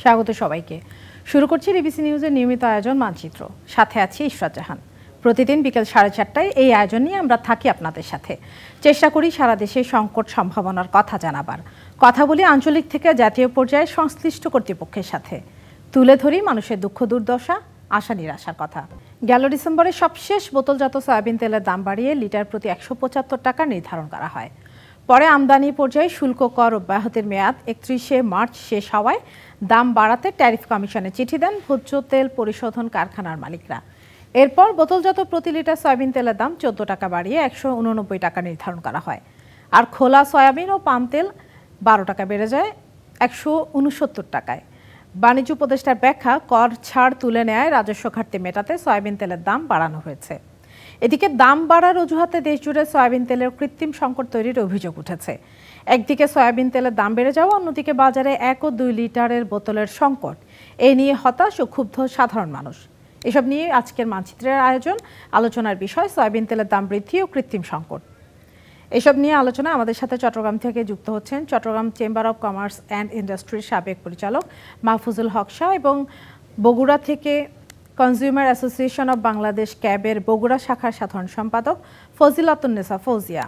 স্বাগত সবাইকে। শুরু করছি ডিবিসি নিউজের নিয়মিত আয়োজন মানচিত্র। সাথে আছি ইশরাত জাহান। প্রতিদিন বিকেল 4:30টায় এই আয়োজন নিয়ে আমরা থাকি আপনাদের সাথে। চেষ্টা করি সারা দেশে সংকট সম্ভাবনার কথা জানাবার। কথা বলি আঞ্চলিক থেকে জাতীয় পর্যায়ে সংশ্লিষ্ট কর্তৃপক্ষের সাথে। তুলে ধরি মানুষের দুঃখ দুর্দশা, আশা নিরাশার কথা। গেল ডিসেম্বরে সবশেষ বোতলজাত সয়াবিন তেলের দাম বাড়িয়ে লিটার প্রতি 175 টাকা নির্ধারণ করা হয়। পরে আমদানি পর্যায়ে শুল্ক কর অব্যাহতির মেয়াদ 31শে মার্চ শেষ হওয়ায় দাম বাড়াতে ট্যারিফ কমিশনে চিঠি দেন ভোজ্য তেল পরিশোধন কারখানার মালিকরা। এরপর বোতলজাত প্রতি লিটার সয়াবিন তেলের দাম 14 টাকা বাড়িয়ে 189 টাকা নির্ধারণ করা হয়। আর খোলা সয়াবিন ও পাম তেল 12 টাকা বেড়ে যায় 169 টাকায়। বাণিজ্য উপদেষ্টার ব্যাখ্যা, কর ছাড় তুলে নেয় রাজস্ব ঘাটতি মেটাতে সয়াবিন তেলের দাম বাড়ানো হয়েছে। এদিকে দাম বাড়ার অজুহাতে দেশজুড়ে সয়াবিন তেলের কৃত্রিম সংকট তৈরির অভিযোগ উঠেছে। একদিকে সয়াবিন তেলের দাম বেড়ে যাওয়া, অন্যদিকে বাজারে 1 ও 2 লিটারের বোতলের সংকট। এই নিয়ে হতাশ ও ক্ষুব্ধ সাধারণ মানুষ। এসব নিয়ে আজকের মানচিত্রের আয়োজন। আলোচনার বিষয় সয়াবিন তেলের দাম বৃদ্ধি ও কৃত্রিম সংকট। এসব নিয়ে আলোচনা আমাদের সাথে চট্টগ্রাম থেকে যুক্ত হচ্ছেন Chittagong chamber of commerce and ইন্ডাস্ট্রির সাবেক পরিচালক মাহফুজুল হক শাহ এবং বগুড়া থেকে কনজিউমার অ্যাসোসিয়েশন অব বাংলাদেশ ক্যাবের বগুড়া শাখার সাধারণ সম্পাদক ফজিলাতুন্নেসা ফৌজিয়া।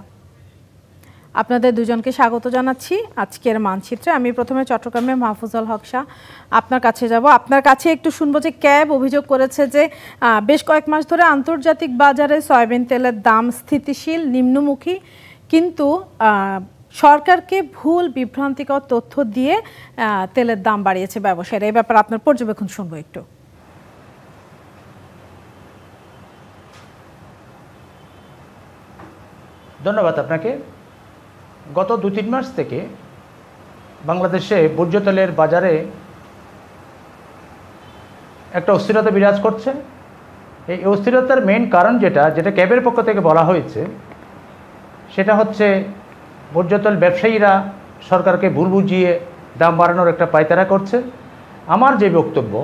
আপনাদের দুজনকে স্বাগত জানাচ্ছি আজকের মানচিত্রে। আমি প্রথমে চট্টগ্রামে মাহফুজুল হক শাহ আপনার কাছে যাব। আপনার কাছে একটু শুনবো যে ক্যাব অভিযোগ করেছে যে বেশ কয়েক মাস ধরে আন্তর্জাতিক বাজারে সয়াবিন তেলের দাম স্থিতিশীল, নিম্নমুখী, কিন্তু সরকারকে ভুল বিভ্রান্তিকর তথ্য দিয়ে তেলের দাম বাড়িয়েছে ব্যবসায়ীরা। এই ব্যাপারে আপনার পর্যবেক্ষণ শুনবো একটু। ধন্যবাদ আপনাকে। গত 2-3 মাস থেকে বাংলাদেশে ভোজ্য তেলের বাজারে একটা অস্থিরতা বিরাজ করছে। এই অস্থিরতার মেইন কারণ যেটা ক্যাবের পক্ষ থেকে বলা হয়েছে, সেটা হচ্ছে ভোজ্য তেল ব্যবসায়ীরা সরকারকে ভুল বুঝিয়ে দাম বাড়ানোর একটা পায়তারা করছে। আমার যে বক্তব্য,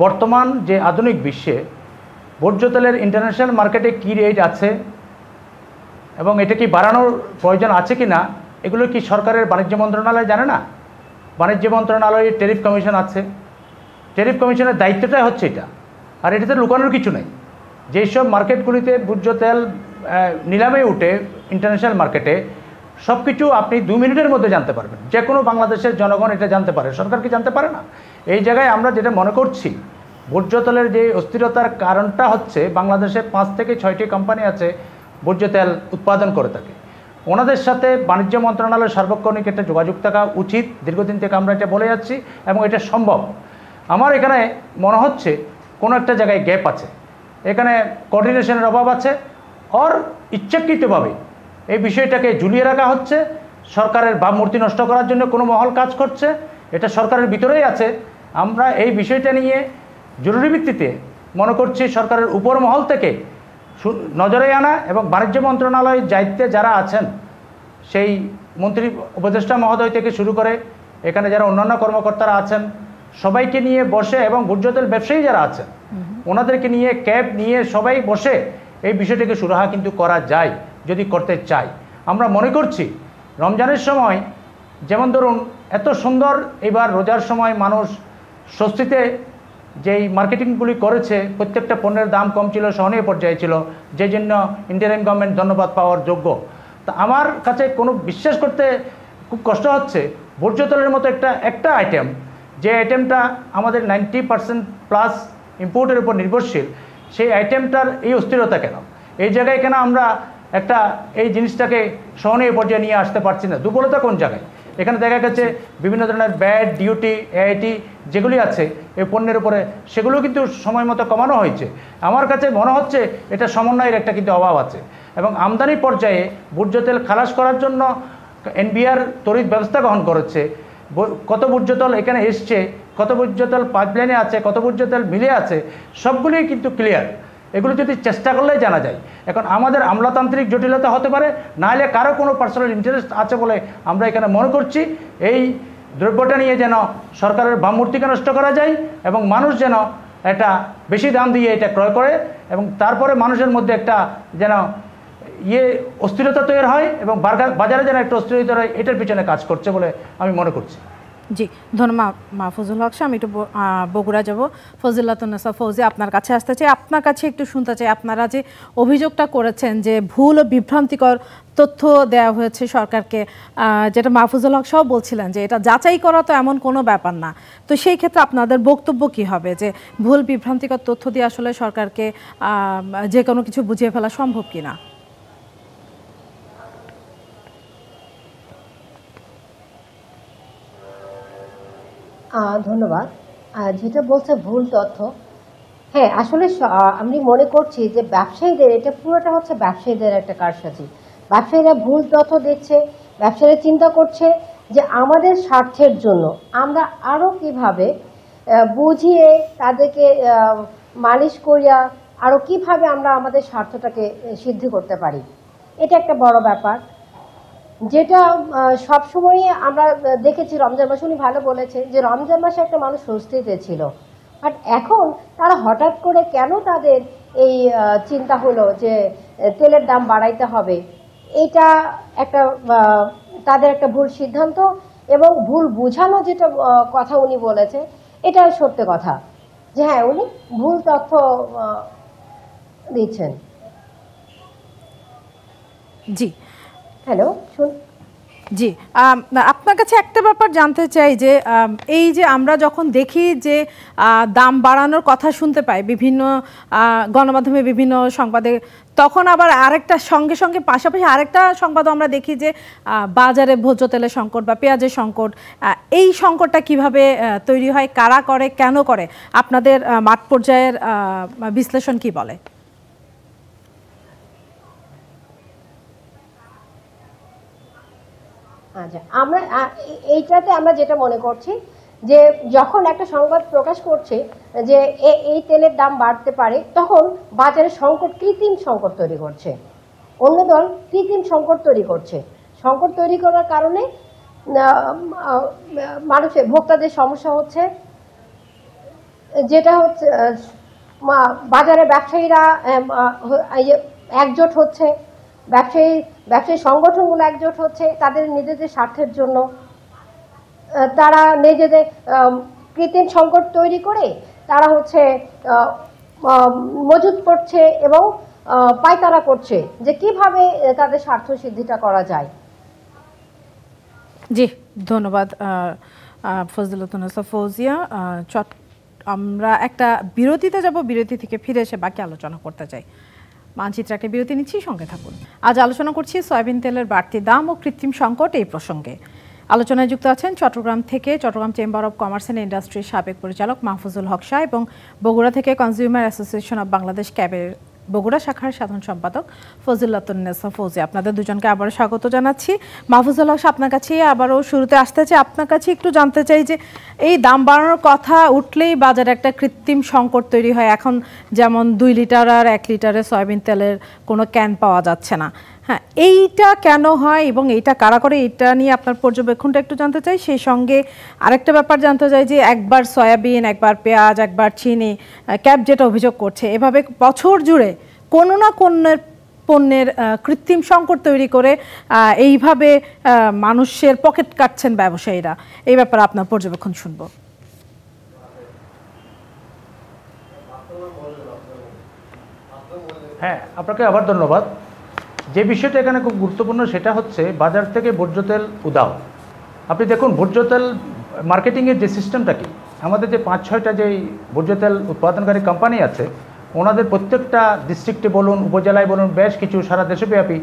বর্তমান যে আধুনিক বিশ্বে ভোজ্য তেলের ইন্টারন্যাশনাল মার্কেটে কী রেট আছে এবং এটা কি বাড়ানোর প্রয়োজন আছে কি না, এগুলো কি সরকারের বাণিজ্য মন্ত্রণালয় জানে না? বাণিজ্য মন্ত্রণালয়ের ট্যারিফ কমিশন আছে। ট্যারিফ কমিশনের দায়িত্বটাই হচ্ছে এটা। আর এটাতে লুকানোর কিছু নেই। যেসব মার্কেটগুলিতে ভোজ্য তেল নিলামে উঠে ইন্টারন্যাশনাল মার্কেটে, সব কিছু আপনি 2 মিনিটের মধ্যে জানতে পারবেন। যে কোনো বাংলাদেশের জনগণ এটা জানতে পারে, সরকার কি জানতে পারে না? এই জায়গায় আমরা যেটা মনে করছি, ভোজ্য তেলের যে অস্থিরতার কারণটা হচ্ছে বাংলাদেশে 5 থেকে 6টি কোম্পানি আছে ভোজ্য তেল উৎপাদন করে থাকে। ওনাদের সাথে বাণিজ্য মন্ত্রণালয়ের সার্বক্ষণিক একটা যোগাযোগ থাকা উচিত। দীর্ঘদিন থেকে আমরা এটা বলে যাচ্ছি এবং এটা সম্ভব। আমার এখানে মনে হচ্ছে কোনো একটা জায়গায় গ্যাপ আছে, এখানে কোঅর্ডিনেশনের অভাব আছে। আর ইচ্ছাকৃতভাবে এই বিষয়টাকে ঝুলিয়ে রাখা হচ্ছে। সরকারের ভাবমূর্তি নষ্ট করার জন্য কোনো মহল কাজ করছে, এটা সরকারের ভিতরেই আছে। আমরা এই বিষয়টা নিয়ে জরুরি ভিত্তিতে মনে করছি সরকারের উপর মহল থেকে নজরে আনা এবং বাণিজ্য মন্ত্রণালয়ের দায়িত্বে যারা আছেন, সেই মন্ত্রী উপদেষ্টা মহোদয় থেকে শুরু করে এখানে যারা অন্যান্য কর্মকর্তারা আছেন, সবাইকে নিয়ে বসে এবং ভোজ্য তেল ব্যবসায়ী যারা আছেন ওনাদেরকে নিয়ে, ক্যাব নিয়ে সবাই বসে এই বিষয়টাকে সুরাহা কিন্তু করা যায় যদি করতে চাই। আমরা মনে করছি রমজানের সময় যেমন ধরুন এত সুন্দর, এবার রোজার সময় মানুষ স্বস্তিতে যেই মার্কেটিংগুলি করেছে, প্রত্যেকটা পণ্যের দাম কম ছিল, সহনীয় পর্যায়ে ছিল, যে জন্য ইন্টারিম গভর্নমেন্ট ধন্যবাদ পাওয়ার যোগ্য। তা আমার কাছে কোনো বিশ্বাস করতে খুব কষ্ট হচ্ছে, ভোজ্য তেলের মতো একটা আইটেম, যে আইটেমটা আমাদের 90% প্লাস ইম্পোর্টের উপর নির্ভরশীল, সেই আইটেমটার এই অস্থিরতা কেন? এই জায়গায় কেন আমরা এই জিনিসটাকে সহনীয় পর্যায়ে নিয়ে আসতে পারছি না? দুর্বলতা কোন জায়গায়? এখানে দেখা গেছে বিভিন্ন ধরনের ব্যাড ডিউটি, এআইটি যেগুলি আছে এই পণ্যের উপরে, সেগুলো কিন্তু সময় মতো কমানো হয়েছে। আমার কাছে মনে হচ্ছে এটা সমন্বয়ের একটা কিন্তু অভাব আছে। এবং আমদানি পর্যায়ে ভোজ্য তেল খালাস করার জন্য এনবিআর তড়িৎ ব্যবস্থা গ্রহণ করেছে। কত ভোজ্য তেল এখানে এসছে, কত ভোজ্য তেল পাইপলাইনে আছে, কত ভোজ্য তেল মিলে আছে, সবগুলোই কিন্তু ক্লিয়ার। এগুলো যদি চেষ্টা করলেই জানা যায়। এখন আমাদের আমলাতান্ত্রিক জটিলতা হতে পারে, নাহলে কারো কোনো পার্সোনাল ইন্টারেস্ট আছে বলে আমরা এখানে মনে করছি এই দ্রব্যটা নিয়ে যেন সরকারের ভাবমূর্তিকে নষ্ট করা যায় এবং মানুষ যেন এটা বেশি দাম দিয়ে এটা ক্রয় করে এবং তারপরে মানুষের মধ্যে একটা যেন অস্থিরতা তৈরি হয় এবং বাজারে যেন একটা অস্থিরতা হয়, এটার পিছনে কাজ করছে বলে আমি মনে করছি। জি, ধন্যবাদ মাহফুজুল হক। আমি একটু বগুড়া যাব। ফজিলাতুন্নেসা ফৌজি, আপনার কাছে আসতে চাই, আপনার কাছে একটু শুনতে চাই, আপনারা যে অভিযোগটা করেছেন যে ভুল ও বিভ্রান্তিকর তথ্য দেওয়া হয়েছে সরকারকে, যেটা মাহফুজুল হক সহ বলছিলেন যে এটা যাচাই করা তো এমন কোনো ব্যাপার না, তো সেই ক্ষেত্রে আপনাদের বক্তব্য কি হবে যে ভুল বিভ্রান্তিকর তথ্য দিয়ে আসলে সরকারকে যে কোনো কিছু বুঝিয়ে ফেলা সম্ভব কিনা? ধন্যবাদ। যেটা বলছে ভুল তথ্য, হ্যাঁ আসলে আমি মনে করছি যে ব্যবসায়ীদের এটা পুরোটা হচ্ছে ব্যবসায়ীদের একটা কারসাজি। ব্যবসায়ীরা ভুল তথ্য দিচ্ছে, ব্যবসায়ীরা চিন্তা করছে যে আমাদের স্বার্থের জন্য আমরা আরও কিভাবে বুঝিয়ে তাদেরকে মালিশ করিয়া আরও কিভাবে আমরা আমাদের স্বার্থটাকে সিদ্ধি করতে পারি, এটা একটা বড় ব্যাপার। যেটা সবসময় আমরা দেখেছি রমজান মাসে, উনি ভালো বলেছে যে রমজান মাসে একটা মানুষ স্বস্তিতে ছিল, বাট এখন তারা হঠাৎ করে কেন তাদের এই চিন্তা হলো যে তেলের দাম বাড়াইতে হবে, এটা একটা তাদের একটা ভুল সিদ্ধান্ত এবং ভুল বুঝানো যেটা কথা উনি বলেছে, এটা সত্য কথা যে হ্যাঁ উনি ভুল তথ্য দিচ্ছেন। জি, হ্যালো জি, আপনার কাছে একটা ব্যাপার জানতে চাই যে এই যে আমরা যখন দেখি যে দাম বাড়ানোর কথা শুনতে পাই বিভিন্ন গণমাধ্যমে বিভিন্ন সংবাদে, তখন আবার আরেকটা সঙ্গে সঙ্গে পাশাপাশি আরেকটা সংবাদও আমরা দেখি যে বাজারে ভোজ্য তেলের সংকট বা পেঁয়াজের সংকট, এই সংকটটা কিভাবে তৈরি হয়, কারা করে, কেন করে, আপনাদের মাঠ পর্যায়ের বিশ্লেষণ কি বলে? আচ্ছা, আমরা এইটাতে আমরা যেটা মনে করছি যে যখন একটা সংবাদ প্রকাশ করছে যে এই তেলের দাম বাড়তে পারে, তখন বাজারে সংকট, কৃত্রিম সংকট তৈরি করছে, অন্য দল কৃত্রিম সংকট তৈরি করছে। সংকট তৈরি করার কারণে মানুষের ভোক্তাদের সমস্যা হচ্ছে, যেটা হচ্ছে বাজারে ব্যবসায়ীরা একজোট হচ্ছে, ব্যবসায়ী সংগঠনগুলো একজোট হচ্ছে তাদের নিজেদের স্বার্থের জন্য, তারা নিজেদের কৃত্রিম সংকট তৈরি করে তারা হচ্ছে মজুত করছে এবং পায়তারা করছে যে কিভাবে তাদের স্বার্থ সিদ্ধিটা করা যায়। জি, ধন্যবাদ ফজলুন্নেসা ফৌজিয়া। আমরা একটা বিরতিতে যাব, বিরতি থেকে ফিরে এসে বাকি আলোচনা করতে চাই। মানচিত্র একটা বিরতি নিচ্ছি, সঙ্গে থাকুন। আজ আলোচনা করছি সয়াবিন তেলের বাড়তি দাম ও কৃত্রিম সংকট এই প্রসঙ্গে। আলোচনায় যুক্ত আছেন চট্টগ্রাম থেকে Chittagong chamber of commerce and ইন্ডাস্ট্রির সাবেক পরিচালক মাহফুজুল হক শাহ এবং বগুড়া থেকে কনজিউমার অ্যাসোসিয়েশন অব বাংলাদেশ ক্যাবের বগুড়া শাখার সাধারণ সম্পাদক ফজিলাতুন্নেসা ফৌজি। আপনাদের দুজনকে আবারও স্বাগত জানাচ্ছি। মাহফুজুল হক, আপনার কাছে আবারও শুরুতে আসতে চাই, আপনার কাছে একটু জানতে চাই যে এই দাম বাড়ানোর কথা উঠলেই বাজারে একটা কৃত্রিম সংকট তৈরি হয়। এখন যেমন 2 লিটার আর 1 লিটারের সয়াবিন তেলের কোনো ক্যান পাওয়া যাচ্ছে না। হ্যাঁ, এইটা কেন হয় এবং এইটা কারা করে, এটা নিয়ে আপনার পর্যবেক্ষণটা একটু জানতে চাই। সেই সঙ্গে আরেকটা ব্যাপার জানতে চাই যে একবার সয়াবিন, একবার পেঁয়াজ, একবার চিনি, ক্যাব যেটা অভিযোগ করছে এভাবে বছর জুড়ে কোনো না কোনো পণ্যের কৃত্রিম সংকট তৈরি করে এইভাবে মানুষের পকেট কাটছেন ব্যবসায়ীরা, এই ব্যাপারে আপনার পর্যবেক্ষণ শুনবো। হ্যাঁ, আপনাকে আবার ধন্যবাদ। যে বিষয়টা এখানে খুব গুরুত্বপূর্ণ সেটা হচ্ছে বাজার থেকে ভোজ্য তেল উধাও। আপনি দেখুন ভোজ্য তেল মার্কেটিংয়ের যে সিস্টেমটা কি, আমাদের যে 5-6টা যে ভোজ্য তেল উৎপাদনকারী কোম্পানি আছে, ওনাদের প্রত্যেকটা ডিস্ট্রিক্টে বলুন, উপজেলায় বলুন, বেশ কিছু সারা দেশব্যাপী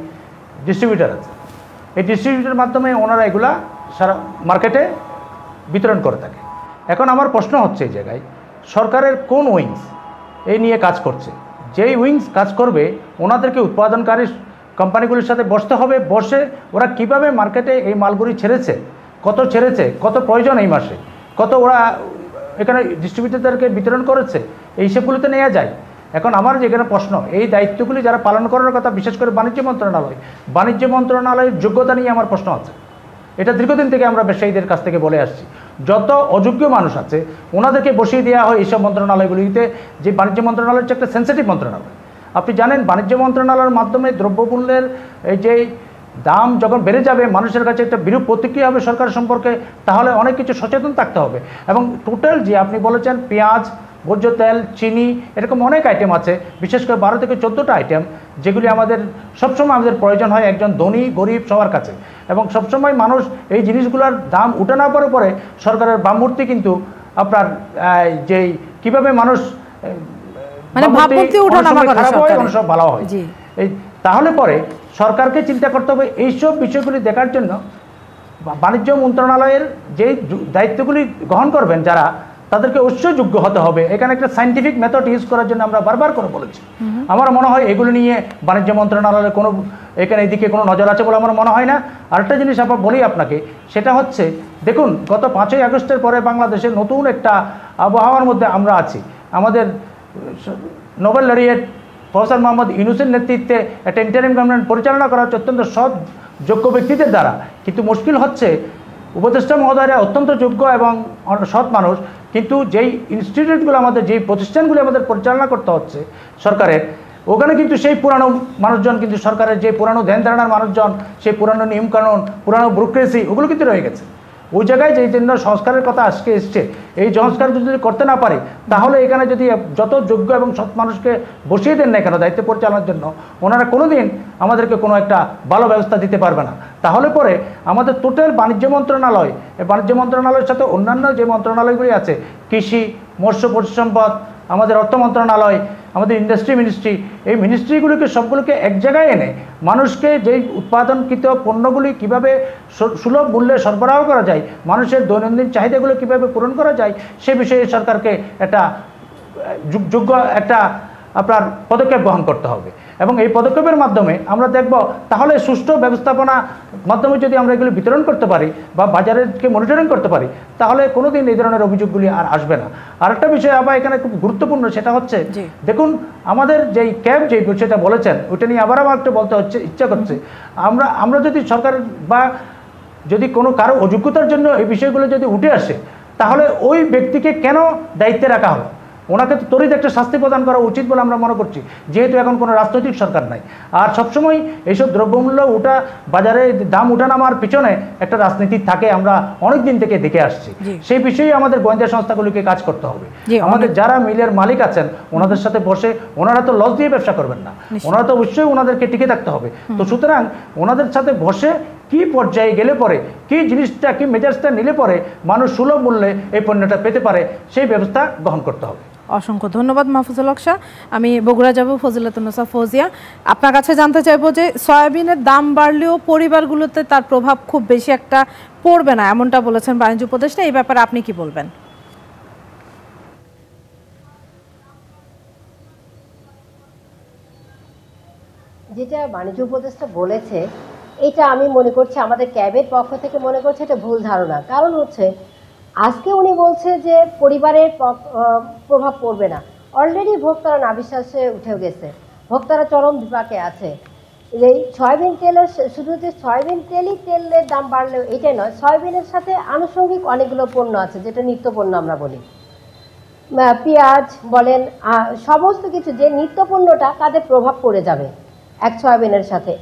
ডিস্ট্রিবিউটার আছে। এই ডিস্ট্রিবিউটারের মাধ্যমে ওনারা এগুলা সারা মার্কেটে বিতরণ করে থাকে। এখন আমার প্রশ্ন হচ্ছে এই জায়গায় সরকারের কোন উইংস এই নিয়ে কাজ করছে? যেই উইংস কাজ করবে ওনাদেরকে উৎপাদনকারী কোম্পানিগুলির সাথে বসতে হবে, বসে ওরা কিভাবে মার্কেটে এই মালগুলি ছেড়েছে, কত প্রয়োজন এই মাসে, কত ওরা এখানে ডিস্ট্রিবিউটরদেরকে বিতরণ করেছে, এই হিসেবগুলিতে নেওয়া যায়। এখন আমার যেখানে প্রশ্ন, এই দায়িত্বগুলি যারা পালন করার কথা, বিশেষ করে বাণিজ্য মন্ত্রণালয়ের যোগ্যতা নিয়ে আমার প্রশ্ন আছে। এটা দীর্ঘদিন থেকে আমরা ব্যবসায়ীদের কাছ থেকে বলে আসছি, যত অযোগ্য মানুষ আছে ওনাদেরকে বসিয়ে দেওয়া হয় এইসব মন্ত্রণালয়গুলিতে, যে বাণিজ্য মন্ত্রণালয় হচ্ছে একটা সেন্সিটিভ মন্ত্রণালয়। আপনি জানেন বাণিজ্য মন্ত্রণালয়ের মাধ্যমে দ্রব্যমূল্যের এই যে দাম যখন বেড়ে যাবে মানুষের কাছে একটা বিরূপ প্রতিক্রিয়া হবে সরকার সম্পর্কে, তাহলে অনেক কিছু সচেতন থাকতে হবে। এবং টোটাল যে আপনি বলেছেন পেঁয়াজ, ভোজ্য তেল, চিনি, এরকম অনেক আইটেম আছে, বিশেষ করে 12 থেকে 14টা আইটেম যেগুলি আমাদের সবসময় আমাদের প্রয়োজন হয় একজন ধনী গরিব সবার কাছে। এবং সবসময় মানুষ এই জিনিসগুলোর দাম উঠে না পড়ে পরে সরকারের বামমূর্তি কিন্তু আপনার যেই কীভাবে মানুষ মানে ভাবমূর্তি ওঠানামা করে খারাপ হয়, সরকারের। সব ভালো হয়। এই তাহলে পরে সরকারকে চিন্তা করতে হবে এইসব বিষয়গুলি দেখার জন্য। বাণিজ্য মন্ত্রণালয়ের যে দায়িত্বগুলি গ্রহণ করবেন যারা, তাদেরকে অবশ্যই যোগ্য হতে হবে। এখানে একটা সায়েন্টিফিক মেথড ইউজ করার জন্য আমরা বারবার করে বলেছি। আমার মনে হয় এগুলো নিয়ে বাণিজ্য মন্ত্রণালয়ের কোনো এখানে এদিকে কোনো নজর আছে বলে আমার মনে হয় না। আরেকটা জিনিস আবার বলি আপনাকে, সেটা হচ্ছে দেখুন গত 5ই আগস্টের পরে বাংলাদেশের নতুন একটা আবহাওয়ার মধ্যে আমরা আছি। আমাদের নোবেল লরিয়েট প্রফেসর মোহাম্মদ ইউনূসের নেতৃত্বে একটা ইন্টারিম গভর্নমেন্ট পরিচালনা করা হচ্ছে অত্যন্ত সৎ যোগ্য ব্যক্তিদের দ্বারা। কিন্তু মুশকিল হচ্ছে উপদেষ্টা মহোদয়রা অত্যন্ত যোগ্য এবং সৎ মানুষ, কিন্তু যেই ইনস্টিটিউটগুলো আমাদের, যেই প্রতিষ্ঠানগুলো আমাদের পরিচালনা করতে হচ্ছে সরকারের, ওখানে কিন্তু সেই পুরানো মানুষজন, কিন্তু সরকারের যে পুরানো ধ্যান ধারণার মানুষজন, সেই পুরানো নিয়মকানুন, পুরানো ব্যুরোক্রেসি, ওগুলো কিন্তু রয়ে গেছে। ওই জায়গায় যেই জন্য সংস্কারের কথা আজকে এসছে, এই সংস্কার যদি করতে না পারে, তাহলে এখানে যদি যত যোগ্য এবং সৎ মানুষকে বসিয়ে দেন না কেন দায়িত্ব পরিচালনার জন্য, ওনারা কোনো দিন আমাদেরকে কোনো একটা ভালো ব্যবস্থা দিতে পারবে না। তাহলে পরে আমাদের টোটাল বাণিজ্য মন্ত্রণালয়, এই বাণিজ্য মন্ত্রণালয়ের সাথে অন্যান্য যে মন্ত্রণালয়গুলি আছে, কৃষি, মৎস্য পশুসম্পদ, আমাদের অর্থ মন্ত্রণালয়, আমাদের ইন্ডাস্ট্রি মিনিস্ট্রি, এই মিনিস্ট্রিগুলিকে সবগুলোকে এক জায়গায় এনে মানুষকে যেই উৎপাদনকৃত পণ্যগুলি কিভাবে সুলভ মূল্যে সরবরাহ করা যায়, মানুষের দৈনন্দিন চাহিদাগুলো কিভাবে পূরণ করা যায়, সে বিষয়ে সরকারকে একটা যোগ্য একটা আপনার পদক্ষেপ গ্রহণ করতে হবে। এবং এই পদক্ষেপের মাধ্যমে আমরা দেখব, তাহলে সুষ্ঠু ব্যবস্থাপনা মাধ্যমে যদি আমরা এগুলো বিতরণ করতে পারি বা বাজারেরকে মনিটরিং করতে পারি, তাহলে কোনোদিন এই ধরনের অভিযোগগুলি আর আসবে না। আরেকটা বিষয় আবার এখানে খুব গুরুত্বপূর্ণ, সেটা হচ্ছে দেখুন আমাদের যেই ক্যাব যে বিষয়টা বলেছেন, ওইটা নিয়ে আবার আমার একটু বলতে হচ্ছে, ইচ্ছা করছে। আমরা যদি সরকার বা যদি কোনো কারো অযোগ্যতার জন্য এই বিষয়গুলো যদি উঠে আসে, তাহলে ওই ব্যক্তিকে কেন দায়িত্বে রাখা হবে? ওনাকে তো তরিত একটা শাস্তি প্রদান করা উচিত বলে আমরা মনে করছি, যেহেতু এখন কোনো রাজনৈতিক সরকার নাই। আর সবসময় এইসব দ্রব্যমূল্য উঠা, বাজারে দাম উঠানামার পিছনে একটা রাজনীতি থাকে, আমরা অনেক দিন থেকে দেখে আসছি। সেই বিষয়ে আমাদের গোয়েন্দা সংস্থাগুলিকে কাজ করতে হবে। আমাদের যারা মিলের মালিক আছেন, ওনাদের সাথে বসে, ওনারা তো লস দিয়ে ব্যবসা করবেন না, ওনারা তো অবশ্যই ওনাদেরকে টিকে থাকতে হবে। তো সুতরাং ওনাদের সাথে বসে কি পর্যায়ে গেলে পরে, কি জিনিসটা, কি মেজাজটা নিলে পরে মানুষ সুলভ মূল্যে এই পণ্যটা পেতে পারে, সেই ব্যবস্থা গ্রহণ করতে হবে। অসংখ্য ধন্যবাদ মাহফুজুল হক শাহ। আমি বগুড়া যাব, ফজিলাতুন্নেসা ফৌজিয়া, আপনার কাছে জানতে চাইবো যে সয়াবিনের দাম বাড়লেও পরিবারগুলোতে তার প্রভাব খুব বেশি একটা পড়বে না, এমনটা বলেছেন বাণিজ্য উপদেষ্টা। এই ব্যাপারে আপনি কি বলবেন? যেটা বাণিজ্য উপদেষ্টা বলেছে, এটা আমি মনে করছি আমাদের ক্যাবের পক্ষ থেকে মনে করছে এটা ভুল ধারণা। কারণ হচ্ছে আজকে উনি বলছে যে পরিবারের প্রভাব পড়বে না, অলরেডি ভোক্তারা নাবিশ্বাসে উঠে গেছে, ভোক্তারা চরম বিপাকে আছে। এই সয়াবিন তেলের, শুধু যে সয়াবিন তেলের দাম বাড়লেও এটাই নয়, সয়াবিনের সাথে আনুষঙ্গিক অনেকগুলো পণ্য আছে, যেটা নিত্য পণ্য আমরা বলি, পেঁয়াজ বলেন, সমস্ত কিছু যে নিত্য পণ্যটা তাদের প্রভাব পড়ে যাবে এক সয়াবিনের সাথে।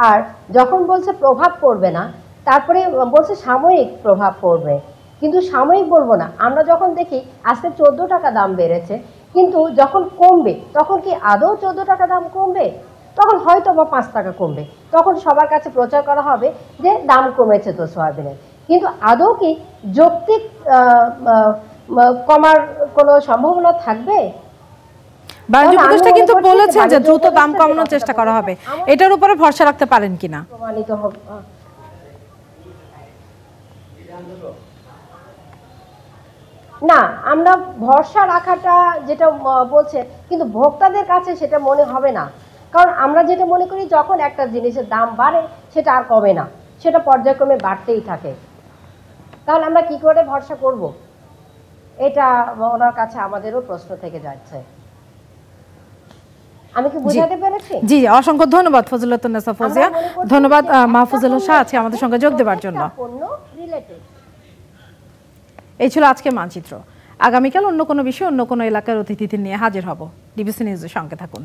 আর যখন বলছে প্রভাব পড়বে না, তারপরে বলছে সাময়িক প্রভাব পড়বে, কিন্তু সাময়িক বলবো না। আমরা যখন দেখি আজকে 14 টাকা দাম বেড়েছে, কিন্তু যখন কমবে তখন কি আদৌ 14 টাকা দাম কমবে? তখন হয়তো বা 5 টাকা কমবে, তখন সবার কাছে প্রচার করা হবে যে দাম কমেছে তো সয়াবিনের। কিন্তু আদৌ কি যৌক্তিক কমার কোনো সম্ভাবনা থাকবে? বাণিজ্য উপদেষ্টা কিন্তু বলেছেন যে দ্রুত দাম কমানোর চেষ্টা করা হবে, এটার উপরে ভরসা রাখতে পারেন কিনা? প্রমাণিত হবে না, আমরা ভরসা রাখাটা যেটা বলছে, কিন্তু ভোক্তাদের কাছে সেটা মনে হবে না। কারণ আমরা যেটা মনে করি, যখন একটা জিনিসের দাম বাড়ে সেটা আর কমে না, সেটা পর্যায়ক্রমে বাড়তেই থাকে। তাহলে আমরা কি করে ভরসা করব? এটা ওনার কাছে আমাদেরও প্রশ্ন থেকে যাচ্ছে। আমি কি বুঝাতে পেরেছি? জি, অসংখ্য ধন্যবাদ ফজিলাতুন্নেসা ফৌজিয়া, ধন্যবাদ মাহফুজুল হক শাহ আজকে আমাদের সঙ্গে যোগ দেওয়ার জন্য। এই ছিল আজকে মানচিত্র। আগামীকাল অন্য কোনো বিষয়, অন্য কোনো এলাকার অতিথিদের নিয়ে হাজির হব। ডিবিসি নিউজের সঙ্গে থাকুন।